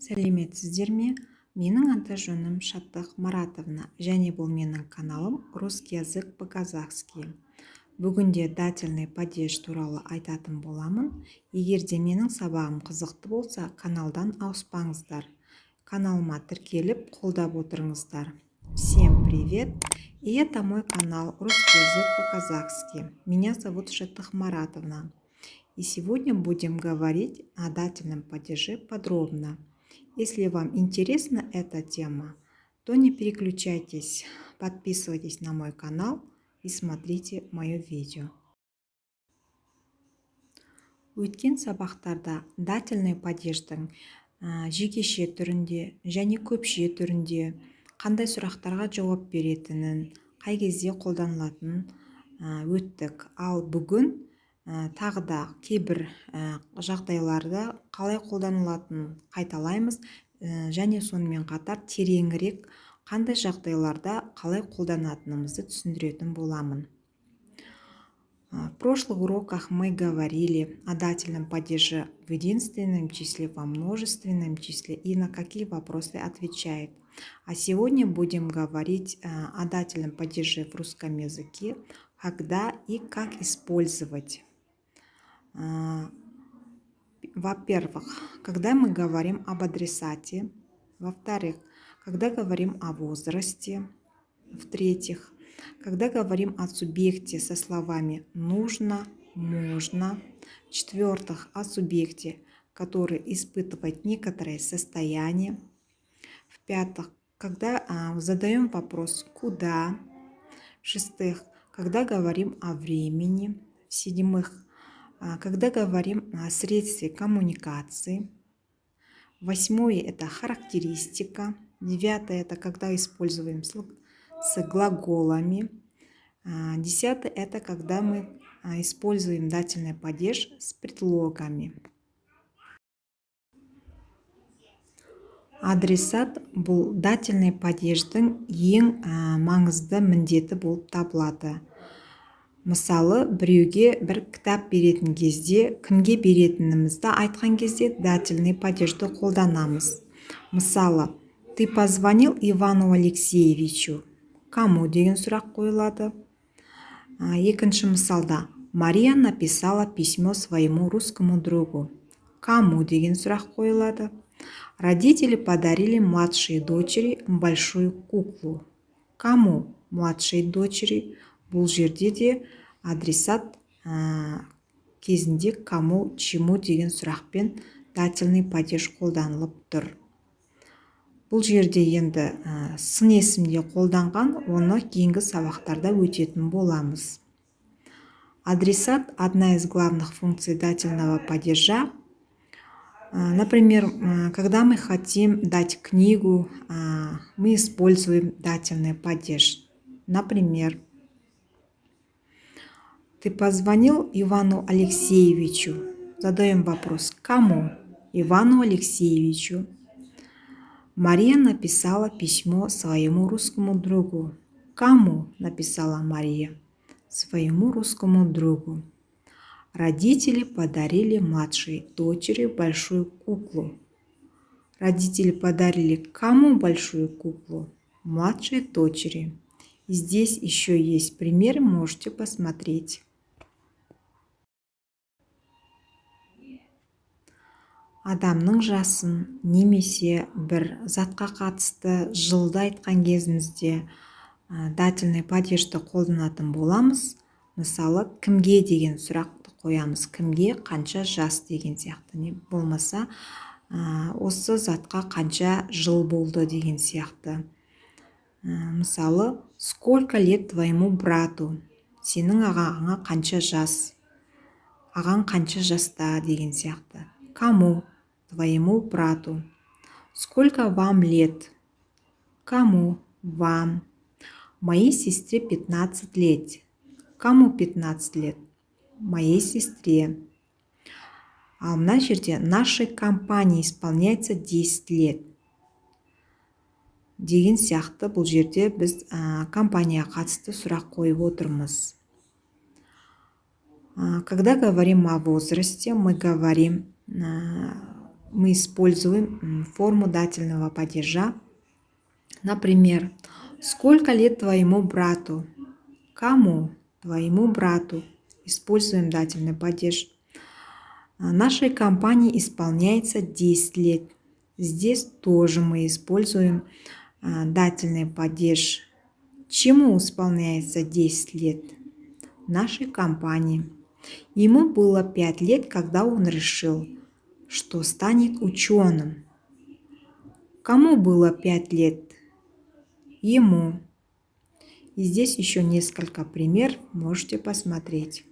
Сәлеметсіздер ме? Менің аты-жөнім Шаттық Маратовна, және бұл менің каналым «Русский язык по-казахски». Бүгінде дательный падеж туралы айтатын боламын. Егер де менің сабағым қызықты болса, каналдан ауыспаңыздар. Каналыма тіркеліп, қолдап отырыңыздар. Всем привет! И это мой канал «Русский язык по-казахски». Меня зовут Шаттық Маратовна. И сегодня будем говорить о дательном падеже подробно. Если вам интересна эта тема, то не переключайтесь, подписывайтесь на мой канал и смотрите мое видео. Өткен сабақтарда дательный падеждің жекеше түрінде және көпше түрінде қандай сұрақтарға жауап беретінін, қай кезде қолданылатынын өттік. Ал бүгін тағы да кейбір жағдайларда қалай қолданылатынын қайталаймыз, және сонымен қатар тереңірек қандай жағдайларда қалай қолданатынымызды түсіндіретін боламын. В прошлых уроках мы говорили о дательном падеже в единственном числе, во множественном числе и на какие вопросы отвечает. А сегодня будем говорить о дательном падеже в русском языке, когда и как использовать. Во-первых, когда мы говорим об адресате. Во-вторых, когда говорим о возрасте. В-третьих, когда говорим о субъекте со словами «нужно», «можно». В-четвертых, о субъекте, который испытывает некоторое состояние. В-пятых, когда задаем вопрос «куда?». В-шестых, когда говорим о времени. В-седьмых, когда говорим о средстве коммуникации. Восьмое – это характеристика. Девятое – это когда используем с глаголами. Десятое – это когда мы используем дательный падеж с предлогами. Адресат бұл дательный падеждің ең маңызды міндеті болып табылады. Мысалы, біреуге бір кітап беретін кезде, кімге беретінімізді айтқан кезде дательный падежді қолданамыз. Мысалы, ты позвонил Ивану Алексеевичу. Кому деген сұрақ қойылады. Екінші мысалда, Мария написала письмо своему русскому другу. Кому деген сұрақ қойылады. Родители подарили младшей дочери большую куклу. Кому младшей дочери? Бұл жерде де адресат кезінде кому, чему деген сұрақпен дательный падеж қолданылып тұр. Бұл жерде енді сын есімде қолданған, оны кейінгі сабақтарда өтетін боламыз. Адресат – одна из главных функций дательного падежа. Например, когда мы хотим дать книгу, мы используем дательный падеж. Например, ты позвонил Ивану Алексеевичу. Задаем вопрос кому? Ивану Алексеевичу. Мария написала письмо своему русскому другу. Кому написала Мария? Своему русскому другу. Родители подарили младшей дочери большую куклу. Родители подарили кому большую куклу? Младшей дочери. И здесь еще есть пример, можете посмотреть. Адамның жасын немесе бір затқа қатысты жылды айтқан кезімізде дательный падежді қолданатын боламыз. Мысалы, кімге деген сұрақты қоямыз. Кімге қанша жас деген сияқты. Не болмаса, осы затқа қанша жыл болды деген сияқты. Мысалы, сколько лет твоему брату? Сенің ағаңа қанша жас? Ағаң қанша жаста деген сияқты. Кому? Твоему брату. Сколько вам лет? Кому? Вам. Моей сестре 15 лет. Кому 15 лет? Моей сестре. А мына жерде нашей компании исполняется 10 лет. Деген сияқты бұл жерде біз компанияға қатысты сұрақ қойып отырмыз. Когда говорим о возрасте, мы говорим мы используем форму дательного падежа. Например, сколько лет твоему брату? Кому? Твоему брату. Используем дательный падеж. Нашей компании исполняется 10 лет. Здесь тоже мы используем дательный падеж. Чему исполняется 10 лет? Нашей компании. Ему было 5 лет, когда он решил, что станет ученым. Кому было 5 лет? Ему. И здесь еще несколько примеров, можете посмотреть.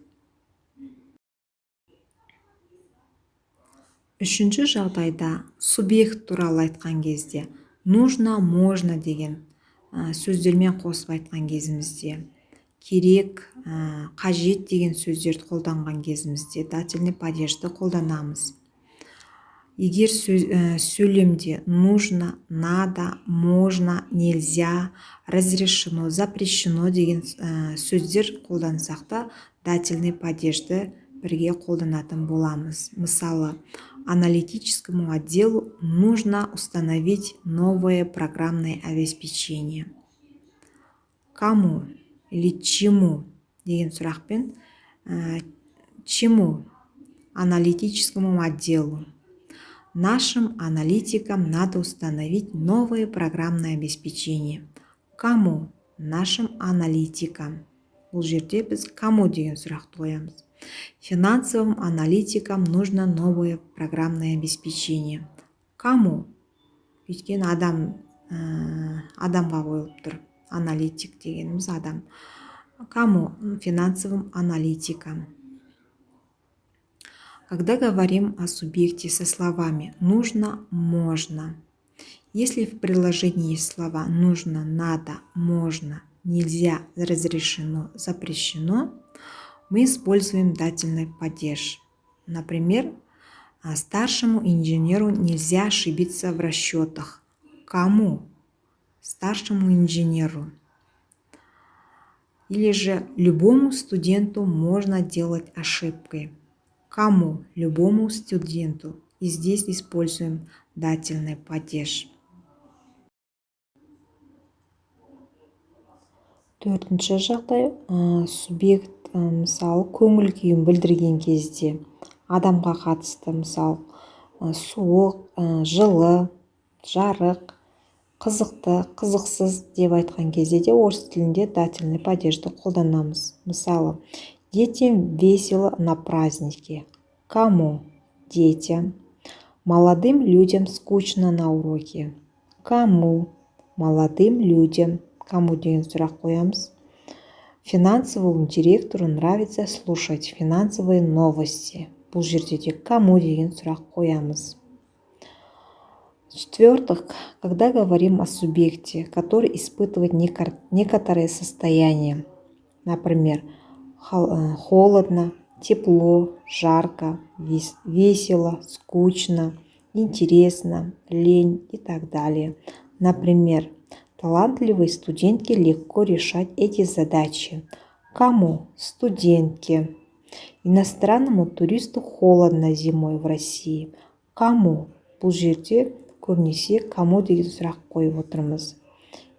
Үшінші жағдайда субъект туралы айтқан кезде нужно, можно деген сөздермен қосып айтқан кезімізде, керек, қажет деген сөздерді қолданған кезімізде дательный падежді қолданамыз. Егер сөйлемде нужно, надо, можно, нельзя, разрешено, запрещено деген сөздер қолдансақ та дательный падежді бірге қолданатын боламыз. Мысалы, аналитическому отделу нужно установить новое программное обеспечение. Кому или чему деген сұрақпен чему? Аналитическому отделу. Нашим аналитикам надо установить новое программное обеспечение. Кому? Нашим аналитикам. Бұл жерде біз кому деген сұрақты қоямыз. Финансовым аналитикам нужно новое программное обеспечение. Кому? Өйткені адамға қойылып тұр. Аналитик дегеніміз адам. Кому? Финансовым аналитикам. Когда говорим о субъекте со словами нужно, можно. Если в предложении есть слова нужно, надо, можно, нельзя, разрешено, запрещено, мы используем дательный падеж. Например, старшему инженеру нельзя ошибиться в расчетах. Кому? Старшему инженеру. Или же любому студенту можно делать ошибки. Кому? Любому студенту. И здесь используем дательный падеж. Төртінші жағдай, субъект мысалы көңіл күйін білдірген кезде адамға қатысты, мысалы суық, жылы, жарық, қызықты, қызықсыз деп айтқан кезде де орыс тілінде дательный падежді қолданамыз. Мысалы, детям весело на празднике. Кому? Детям. Молодым людям скучно на уроке. Кому? Молодым людям. Кому деген сұрақ қоямыз. Финансовому директору нравится слушать финансовые новости. Бұл жерде де кому деген сұрақ қоямыз. В-четвертых, когда говорим о субъекте, который испытывает некоторые состояния, например, холодно, тепло, жарко, весело, скучно, интересно, лень и так далее. Например, талантливой студентке легко решать эти задачи. Кому? Студентке. Иностранному туристу холодно зимой в России. Кому? Бұл жерде көбінесе кому деген сұрақ қойып отырмыз.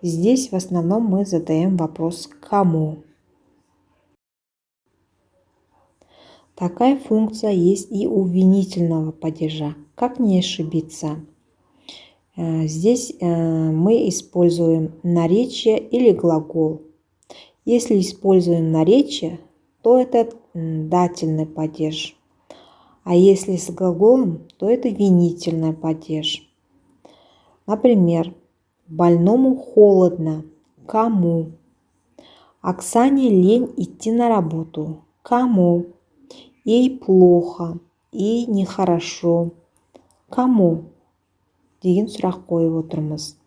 Здесь в основном мы задаем вопрос кому. Такая функция есть и у винительного падежа. Как не ошибиться? Здесь мы используем наречие или глагол. Если используем наречие, то это дательный падеж. А если с глаголом, то это винительный падеж. Например, больному холодно. Кому? Оксане лень идти на работу. Кому? Ей плохо. Ей нехорошо. Кому? Деген сұрақ қойып отырмыз.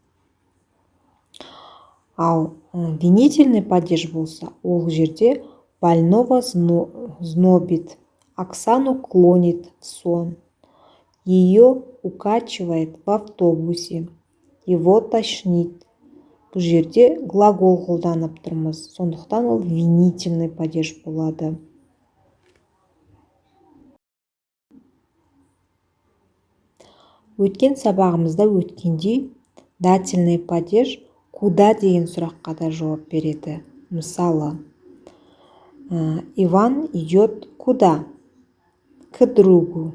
Ал винительный падеж болса, ол жерде больного знобит, Оксану клонит в сон, ее укачивает в автобусе, его тошнит. Бұл жерде глагол қолданып тұрмыз, сондықтан ол винительный падеж болады. Өткен сабағымызда өткендей дательный падеж куда деген сұраққа да жауап береді. Мысалы, Иван идет куда? К другу.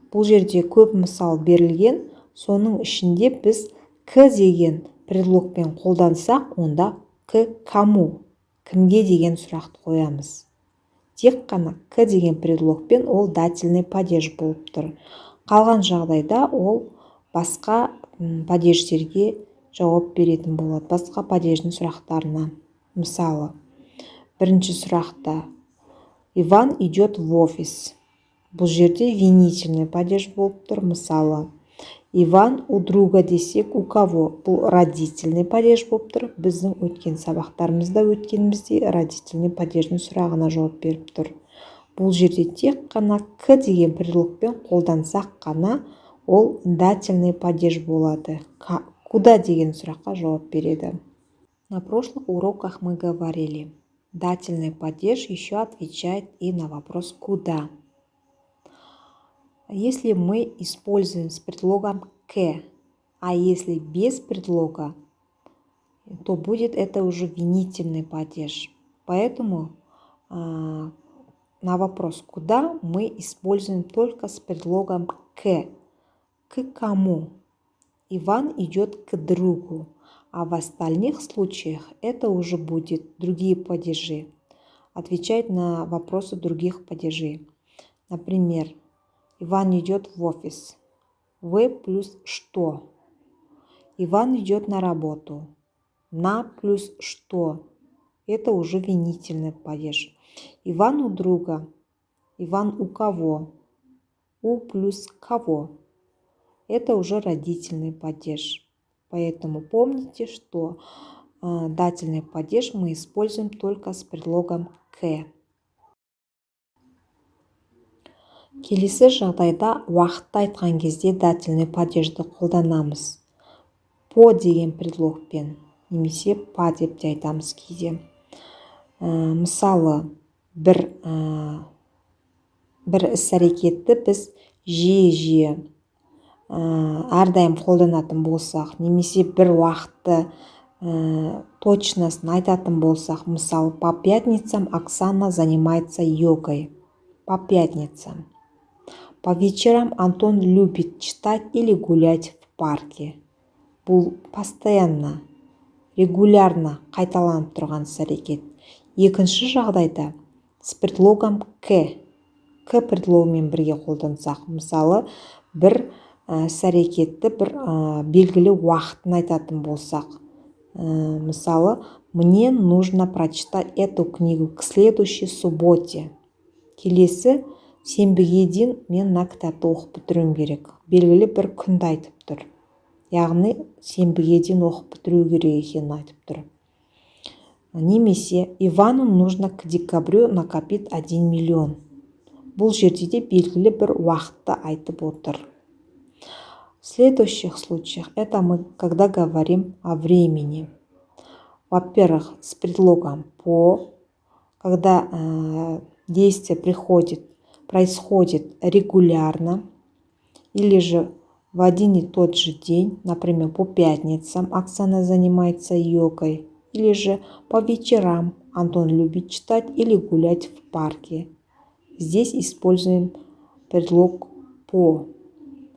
Бұл жерде көп мысал берілген, соның ішінде біз к деген предлогпен қолдансақ, онда к кому, кімге деген сұрақты қоямыз. Тек қана к деген предлогпен ол дательный падеж болып тұр. Қалған жағдайда ол басқа падеждерге жауап беретін болады, басқа падеждің сұрақтарына. Мысалы, бірінші сұрақта Иван идет в офис. Бұл жерде винительный падеж болып тұр. Мысалы, Иван у друга десек, у кого? Бұл родительный падеж болып тұр. Біздің өткен сабақтарымызда өткенімізде родительный падеждің сұрағына жауап беріп тұр. Бұл жерде тек қана к деген предлогпен қолдансақ қана ол дательный падеж болады. Куда деген сұраққа жауап береді. На прошлых уроках мы говорили, дательный падеж еще отвечает и на вопрос «куда?». Если мы используем с предлогом «к», а если без предлога, то будет это уже винительный падеж. Поэтому на вопрос «куда» мы используем только с предлогом «к». К кому? Иван идет к другу. А в остальных случаях это уже будет другие падежи. Отвечать на вопросы других падежей. Например, Иван идет в офис. В плюс что? Иван идет на работу. На плюс что? Это уже винительный падеж. Иван у друга. Иван у кого? У плюс кого? Это уже родительный падеж. Поэтому помните, что дательный падеж мы используем только с предлогом «к». Келесі жағдайда уақытты айтқан кезде дательный падежді қолданамыз. По деген предлогпен, немесе па деп те айтамыз кейде. Мысалы, бір іс-әрекетті біз жиі әрдайым қолданатын болсақ, немесе бір уақытты точносын айтатын болсақ, мысалы, по пятницам Оксана занимается йогой. По пятницам. По вечерам Антон любит читать или гулять в парке. Бұл постоянно, регулярно қайталанып тұрған іс-әрекет. Екінші жағдайда с предлогом «к». К предлогымен бірге қолдансақ, мысалы, бір іс-әрекетті бір белгілі уақытын айтатын болсақ, мысалы, мне нужно прочитать эту книгу к следующей субботе. Келесі сенбіге дейін мен мына кітапты оқып бітіруім керек. Белгілі бір күнді айтып тұр. Яғни сенбіге дейін оқып бітіру керек екенін айтып тұр. Немесе Ивану нужно к декабрю накопить 1 миллион. Бұл жерде де белгілі бір уақытты айтып отыр. В следующих случаях это мы когда говорим о времени. Во-первых, с предлогом по, когда действие происходит регулярно, или же в один и тот же день, например, по пятницам Оксана занимается йогой, или же по вечерам Антон любит читать или гулять в парке. Здесь используем предлог по.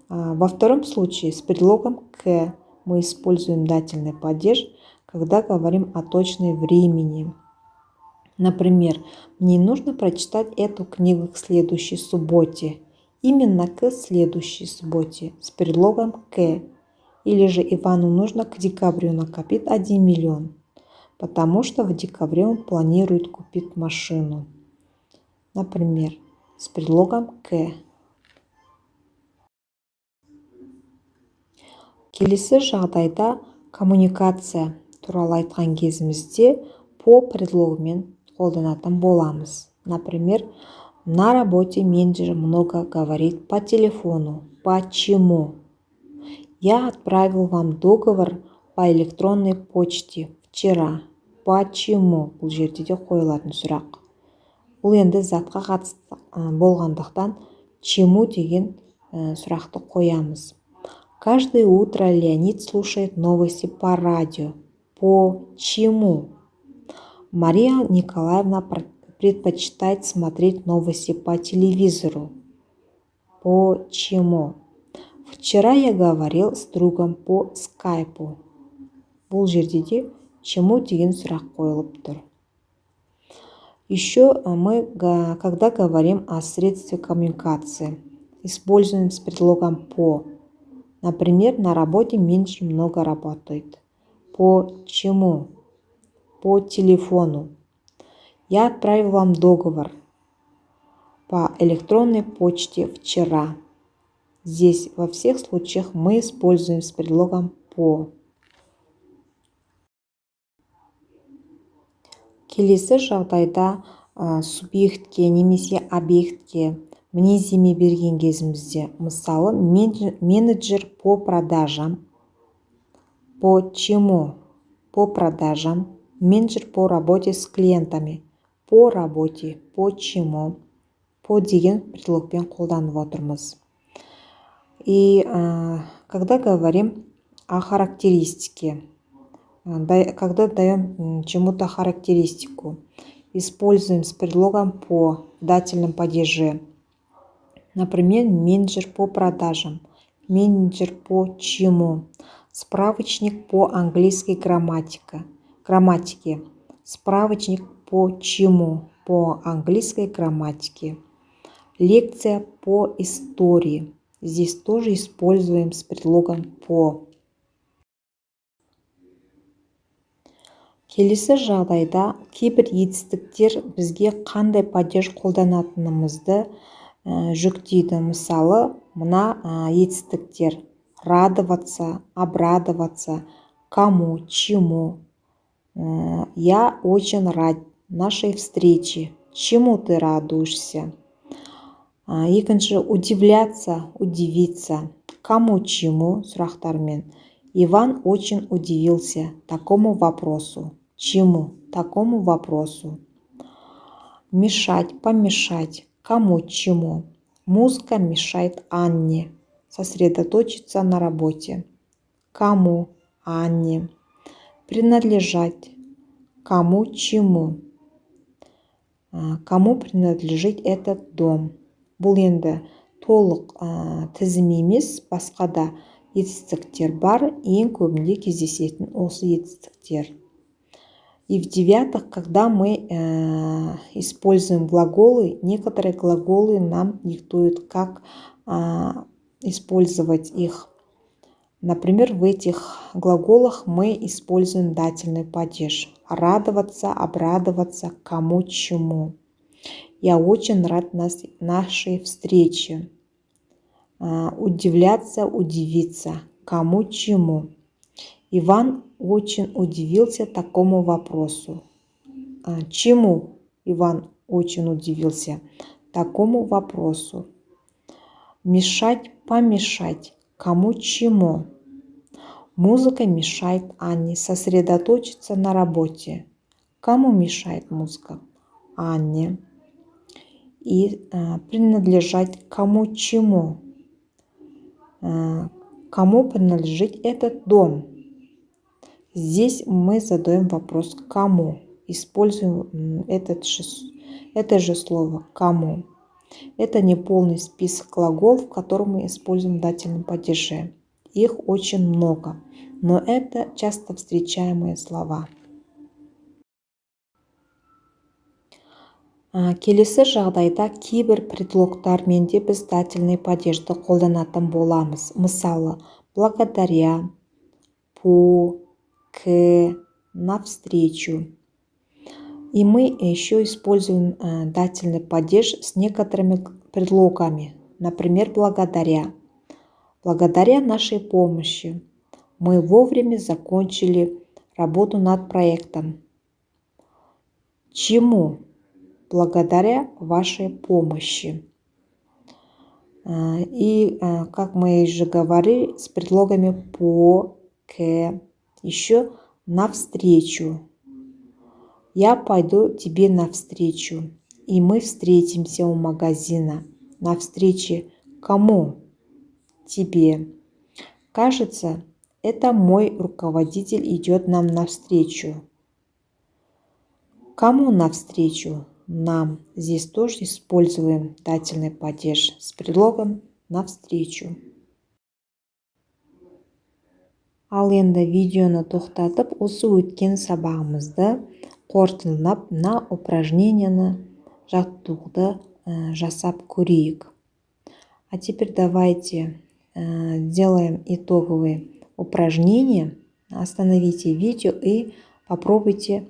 Во втором случае с предлогом «к» мы используем дательный падеж, когда говорим о точной времени. Например, мне нужно прочитать эту книгу к следующей субботе. Именно к следующей субботе с предлогом «к». Или же Ивану нужно к декабрю накопить 1 миллион, потому что в декабре он планирует купить машину. Например, с предлогом «к». Келесі жағдайда коммуникация туралы айтқан кезімізде по предлогымен қолданатын боламыз. Например, на работе менеджер много говорит по телефону. Почему? Я отправил вам договор по электронной почте вчера. Почему? Бұл жерде де қойылатын сұрақ. Бұл енді затқа қатысты болғандықтан чему деген сұрақты қоямыз. Каждое утро Леонид слушает новости по радио. Почему? Мария Николаевна предпочитает смотреть новости по телевизору. Почему? Вчера я говорил с другом по скайпу. Бұл жерде де чему деген сұрақ қойылып тұр. Еще мы, когда говорим о средстве коммуникации, используем с предлогом по. Например, на работе меньше много работает. Почему? По телефону. Я отправил вам договор по электронной почте вчера. Здесь во всех случаях мы используем с предлогом по. Келесі жағдайда субъектке немесе объектке мінездеме берген кезімізде, мысалы, менеджер по продажам. Почему? По продажам. Менеджер по работе с клиентами. По работе. Почему? По деген предлогпен қолданып отырмыз. И когда говорим о характеристике, когда даем чему-то характеристику, используем с предлогом по в дательном падеже. Например, менеджер по продажам, менеджер по чему, справочник по английской грамматике, справочник по чему, по английской грамматике, лекция по истории. Здесь тоже используем с предлогом по. Келесі жағдайда кейбір етістіктер бізге қандай падеж қолданатынымызды жүктейді. Мысалы, мына етістіктер: радоваться, обрадоваться, кому, чему. Я очень рад нашей встрече. Чему ты радуешься? Екінші, удивляться, удивиться. Кому, чему сұрақтармен. Иван очень удивился такому вопросу. Чему? Такому вопросу. Мешать, помешать. Кому, чему? Музыка мешает Анне сосредоточиться на работе. Кому? Анне. Принадлежать. Кому, чему? Кому принадлежит этот дом? Бұл енді толық тізім емес, басқа да етістіктер бар, ең көбінде кездесетін осы етістіктер. И в-9, когда мы используем глаголы, некоторые глаголы нам диктуют, как использовать их. Например, в этих глаголах мы используем дательный падеж. Радоваться, обрадоваться, кому, чему. Я очень рад нашей встрече. Удивляться, удивиться, кому, чему. Иван очень удивился такому вопросу. Чему Иван очень удивился? Такому вопросу. Мешать, помешать, кому, чему. Музыка мешает Анне сосредоточиться на работе. Кому мешает музыка? Анне. И принадлежать кому, чему. Кому принадлежит этот дом? Здесь мы задаем вопрос кому. Используем это же слово кому. Это не полный список глаголов, которые мы используем в дательном падеже. Их очень много, но это часто встречаемые слова. Келесі жағдайда кейбір предлогтармен де біз дательный падежді қолданатын боламыз. Мысалы, благодаря, по, к, навстречу. И мы еще используем дательный падеж с некоторыми предлогами. Например, благодаря. Благодаря нашей помощи мы вовремя закончили работу над проектом. Чему? Благодаря вашей помощи. И, как мы уже говорили, с предлогами по, к, еще навстречу. Я пойду тебе навстречу. И мы встретимся у магазина. Навстречу кому? Тебе. Кажется, это мой руководитель идет нам навстречу. Кому навстречу? Нам. Здесь тоже используем дательный падеж с предлогом навстречу. Ал енді видеоны тоқтатып, осы өткен сабағымызды қорытындылап, мына упражнениені жаттығуды жасап көрейік. А теперь давайте сделаем итоговые упражнения. Остановите видео и попробуйте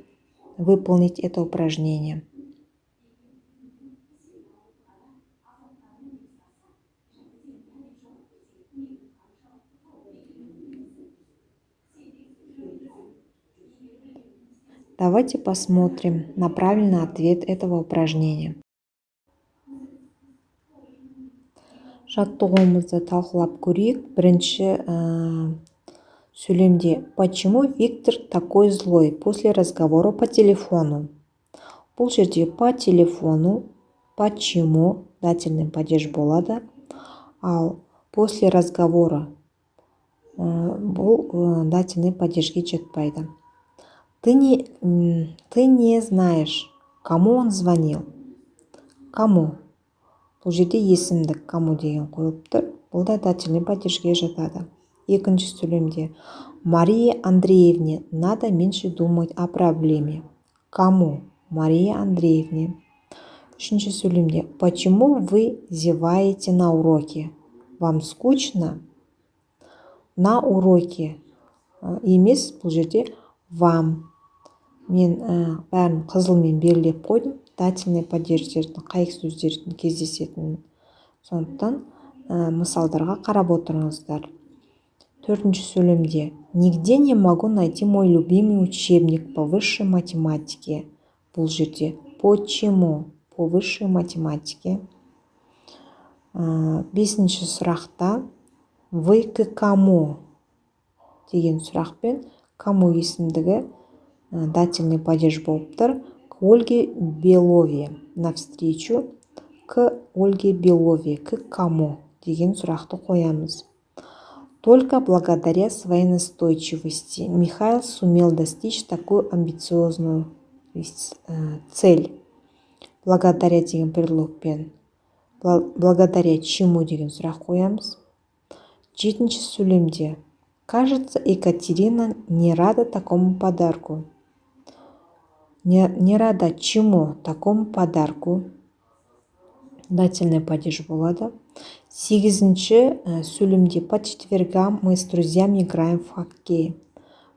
выполнить это упражнение. Давайте посмотрим на правильный ответ этого упражнения. Жаттығуымызды талқылап көрейік. Бірінші сөйлемде почему Виктор такой злой после разговора по телефону? Бұл жерде по телефону, почему дательный падеж болады, ал после разговора бұл дательный падежге жетпайды. Ты не знаешь, кому он звонил. Кому? Бұл жерде есімдік кому деген қойылып тұр. Бұл да дательный падежге жатады. Екінші сөйлемде Мария Андреевне надо меньше думать о проблеме. Кому? Мария Андреевне. Үшінші сөйлемде почему вы зеваете на уроке? Вам скучно? На уроке емес, бұл жерде вам. Мен бәрін қызылмен белгілеп қойдым. Дательный падеждердің қай сөздердің кездесетінін. Сондықтан мысалдарға қарап отырыңыздар. Төртінші сөйлемде нигде не могу найти мой любимый учебник по высшей математике. Бұл жерде почему по высшей математике. Бесінші сұрақта вы к кому деген сұрақпен кому есімдігі дательный падеж болып тұр. К Ольге Белове навстречу. К Ольге Белове. К кому деген сұрақты қоямыз. Только благодаря своей настойчивости Михаил сумел достичь такую амбициозную цель. Благодаря деген предлогпен благодаря чему деген сұрақ қоямыз. Жетінші сөйлемде кажется, Екатерина не рада такому подарку. Не рада чему такому подарку. Дательный падеж болады. Сегізінші сөйлемде по четвергам мы с друзьями играем в хоккей.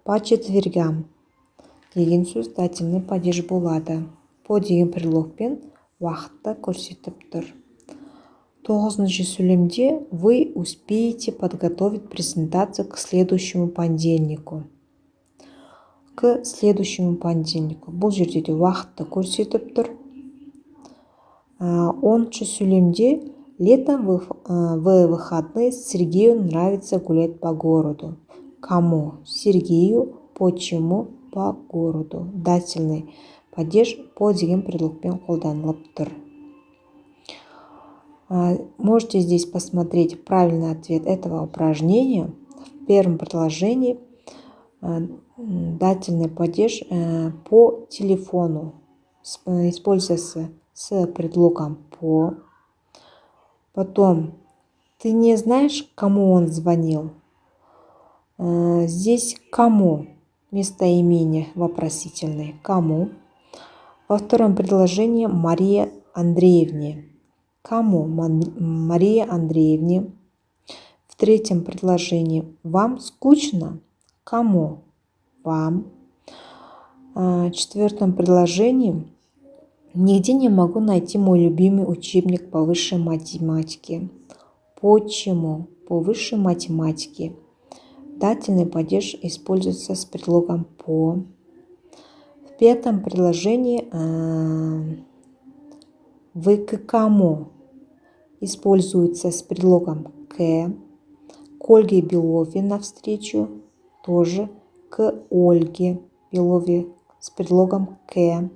По четвергам деген сөз дательный падеж болады. По деген предлогпен уақытты көрсетіп тұр. Тоғызыншы сөйлемде вы успеете подготовить презентацию к следующему понедельнику. К следующему понедельнику. Бұл жерде де уақытты көрсетіп тұр. 10-шы сөйлемде летом в выходные Сергею нравится гулять по городу. Кому? Сергею. Почему? По городу. Дательный падеж по деген предлогпен қолданылып тұр. Можете здесь посмотреть правильный ответ этого упражнения. В первом предложении дательный падеж по телефону используется с предлогом по. Потом, ты не знаешь, кому он звонил? Здесь кому? Местоимение вопросительное. Кому? Во втором предложении Мария Андреевне. Кому? Мария Андреевне. В третьем предложении вам скучно? Кому? Вам. В четвертом предложении нигде не могу найти мой любимый учебник по высшей математике. Почему? По высшей математике. Дательный падеж используется с предлогом по. В пятом предложении вы к кому используется с предлогом к. К Ольге Белове навстречу тоже к Ольге Белове с предлогом к.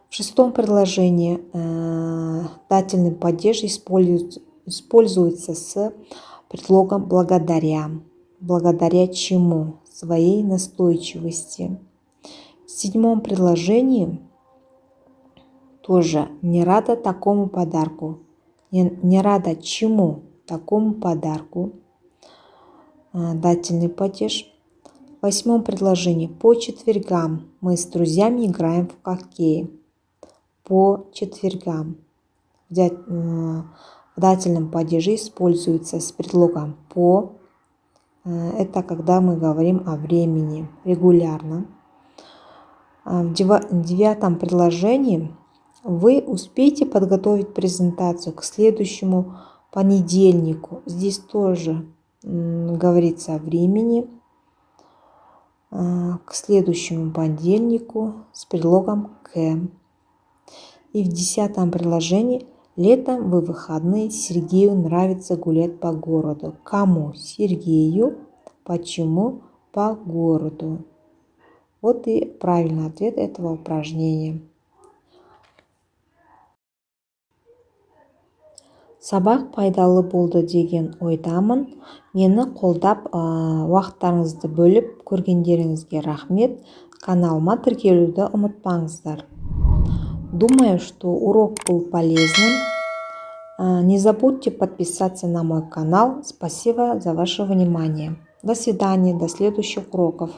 В шестом предложении дательный падеж используется с предлогом благодаря. Благодаря чему? Своей настойчивости. В седьмом предложении тоже не рада такому подарку. Не рада чему? Такому подарку. Дательный падеж. В восьмом предложении по четвергам мы с друзьями играем в хоккей. По четвергам. В дательном падеже используется с предлогом по. Это когда мы говорим о времени регулярно. В девятом предложении вы успеете подготовить презентацию к следующему понедельнику. Здесь тоже говорится о времени. К следующему понедельнику с предлогом к. И в десятом предложении летом в выходные Сергею нравится гулять по городу. Кому? Сергею. Почему? По городу. Вот и правильный ответ этого упражнения. Сабақ пайдалы болды деген ойдамын. Мені қолдап, уақыттарыңызды бөліп көргендеріңізге рахмет. Каналыма тіркелуді ұмытпаңыздар. Думаю, что урок был полезным. Не забудьте подписаться на мой канал. Спасибо за ваше внимание. До свидания, до следующих уроков.